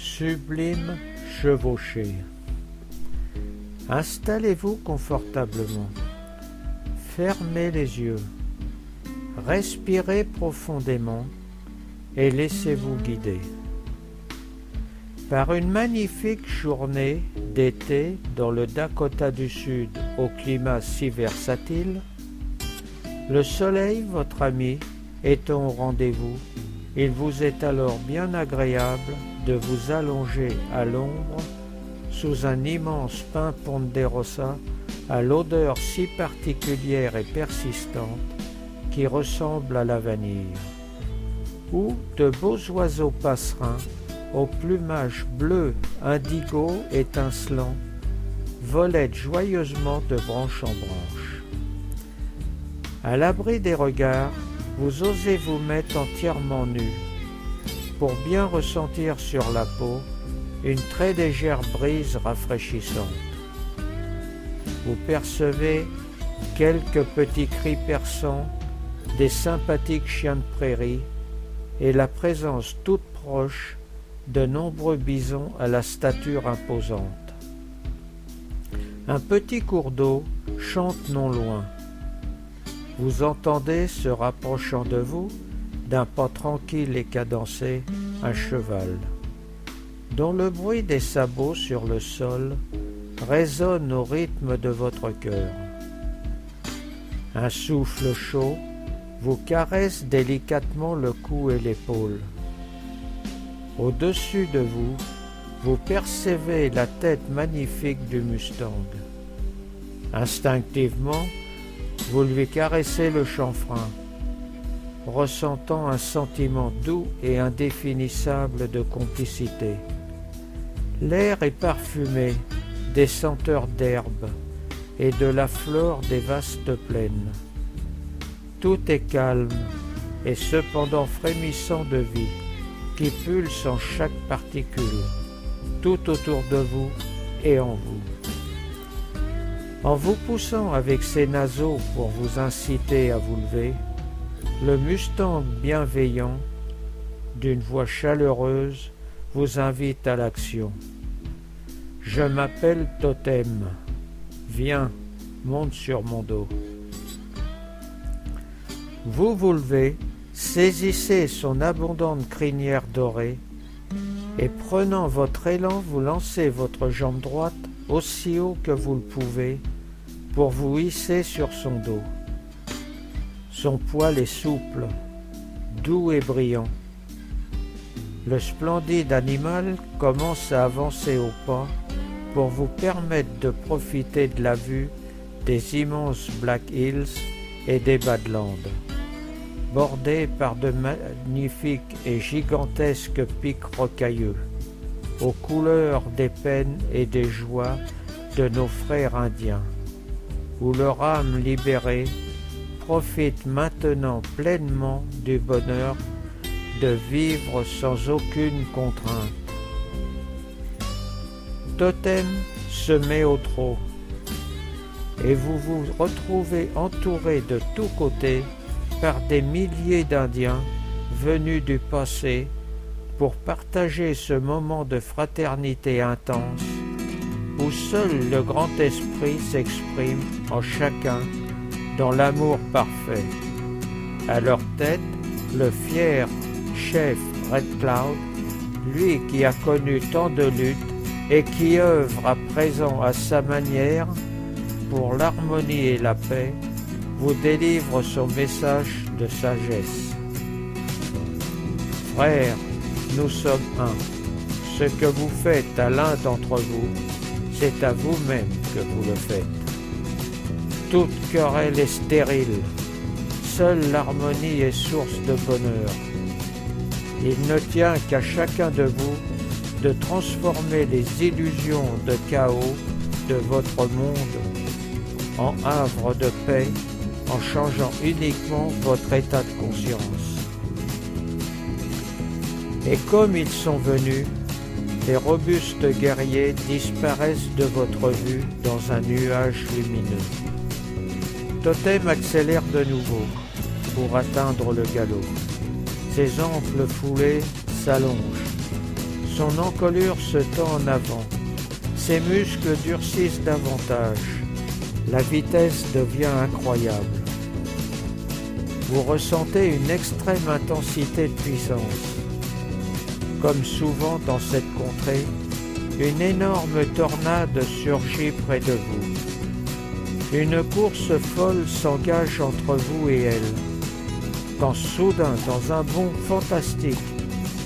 Sublime chevauchée. Installez-vous confortablement. Fermez les yeux. Respirez profondément et laissez-vous guider. Par une magnifique journée d'été dans le Dakota du Sud au climat si versatile, le soleil, votre ami, est au rendez-vous. Il vous est alors bien agréable de vous allonger à l'ombre sous un immense pin ponderosa à l'odeur si particulière et persistante qui ressemble à la vanille, ou de beaux oiseaux passerins au plumage bleu indigo étincelant volaient joyeusement de branche en branche. À l'abri des regards, vous osez vous mettre entièrement nu pour bien ressentir sur la peau une très légère brise rafraîchissante. Vous percevez quelques petits cris perçants des sympathiques chiens de prairie et la présence toute proche de nombreux bisons à la stature imposante. Un petit cours d'eau chante non loin. Vous entendez, se rapprochant de vous, d'un pas tranquille et cadencé, un cheval, dont le bruit des sabots sur le sol résonne au rythme de votre cœur. Un souffle chaud vous caresse délicatement le cou et l'épaule. Au-dessus de vous, vous percevez la tête magnifique du Mustang. Instinctivement, vous lui caressez le chanfrein, ressentant un sentiment doux et indéfinissable de complicité. L'air est parfumé des senteurs d'herbe et de la flore des vastes plaines. Tout est calme et cependant frémissant de vie qui pulse en chaque particule, tout autour de vous et en vous. En vous poussant avec ses naseaux pour vous inciter à vous lever, le Mustang bienveillant, d'une voix chaleureuse, vous invite à l'action. « Je m'appelle Totem. Viens, monte sur mon dos. » Vous vous levez, saisissez son abondante crinière dorée et prenant votre élan, vous lancez votre jambe droite aussi haut que vous le pouvez pour vous hisser sur son dos. Son poil est souple, doux et brillant. Le splendide animal commence à avancer au pas pour vous permettre de profiter de la vue des immenses Black Hills et des Badlands, bordés par de magnifiques et gigantesques pics rocailleux, aux couleurs des peines et des joies de nos frères indiens, où leur âme libérée profite maintenant pleinement du bonheur de vivre sans aucune contrainte. Totem se met au trot et vous vous retrouvez entouré de tous côtés par des milliers d'Indiens venus du passé pour partager ce moment de fraternité intense où seul le grand esprit s'exprime en chacun dans l'amour parfait. À leur tête, le fier chef Red Cloud, lui qui a connu tant de luttes et qui œuvre à présent à sa manière pour l'harmonie et la paix, vous délivre son message de sagesse. Frères, nous sommes un. Ce que vous faites à l'un d'entre vous, c'est à vous-même que vous le faites. Toute querelle est stérile. Seule l'harmonie est source de bonheur. Il ne tient qu'à chacun de vous de transformer les illusions de chaos de votre monde en havre de paix en changeant uniquement votre état de conscience. Et comme ils sont venus, les robustes guerriers disparaissent de votre vue dans un nuage lumineux. Totem accélère de nouveau pour atteindre le galop. Ses amples foulées s'allongent. Son encolure se tend en avant. Ses muscles durcissent davantage. La vitesse devient incroyable. Vous ressentez une extrême intensité de puissance. Comme souvent dans cette contrée, une énorme tornade surgit près de vous. Une course folle s'engage entre vous et elle. Quand soudain, dans un bond fantastique,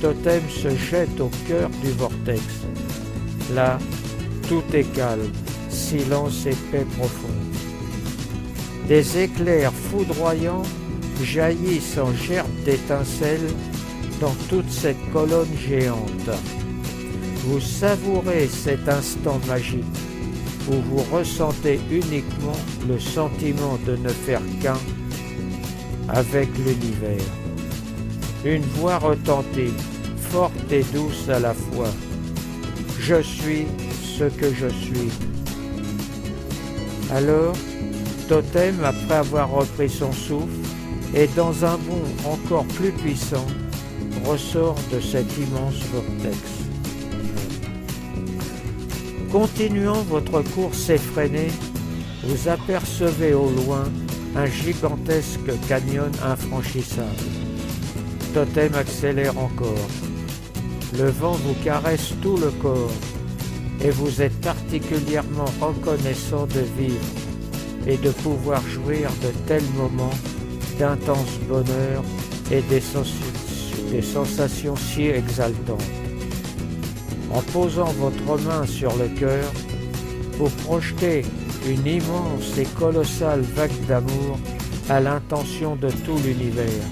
Totem se jette au cœur du vortex. Là, tout est calme, silence et paix profonde. Des éclairs foudroyants jaillissent en gerbes d'étincelles dans toute cette colonne géante. Vous savourez cet instant magique où vous ressentez uniquement le sentiment de ne faire qu'un avec l'univers. Une voix retentit, forte et douce à la fois. Je suis ce que je suis. Alors, Totem, après avoir repris son souffle, et dans un bond encore plus puissant, ressort de cet immense vortex. Continuant votre course effrénée, vous apercevez au loin un gigantesque canyon infranchissable. Totem accélère encore. Le vent vous caresse tout le corps et vous êtes particulièrement reconnaissant de vivre et de pouvoir jouir de tels moments d'intense bonheur et des sensations si exaltantes. En posant votre main sur le cœur, vous projetez une immense et colossale vague d'amour à l'intention de tout l'univers,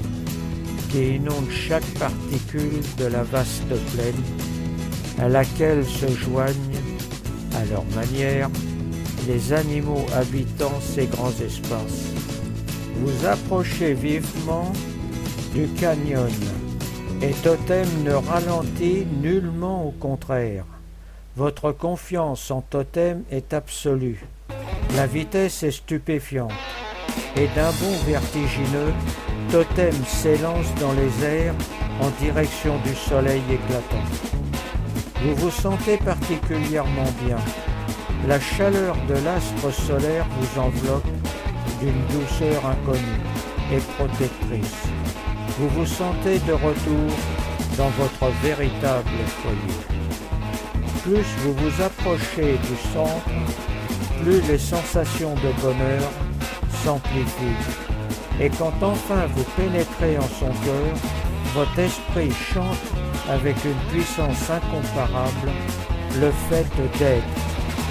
qui inonde chaque particule de la vaste plaine, à laquelle se joignent, à leur manière, les animaux habitant ces grands espaces. Vous approchez vivement du canyon, et Totem ne ralentit nullement, au contraire. Votre confiance en Totem est absolue. La vitesse est stupéfiante, et d'un bond vertigineux, Totem s'élance dans les airs en direction du soleil éclatant. Vous vous sentez particulièrement bien. La chaleur de l'astre solaire vous enveloppe d'une douceur inconnue et protectrice. Vous vous sentez de retour dans votre véritable foyer. Plus vous vous approchez du centre, plus les sensations de bonheur s'amplifient. Et quand enfin vous pénétrez en son cœur, votre esprit chante avec une puissance incomparable le fait d'être,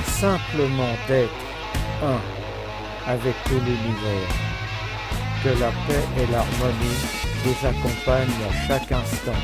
simplement d'être un avec tout l'univers. Que la paix et l'harmonie vous accompagnent à chaque instant.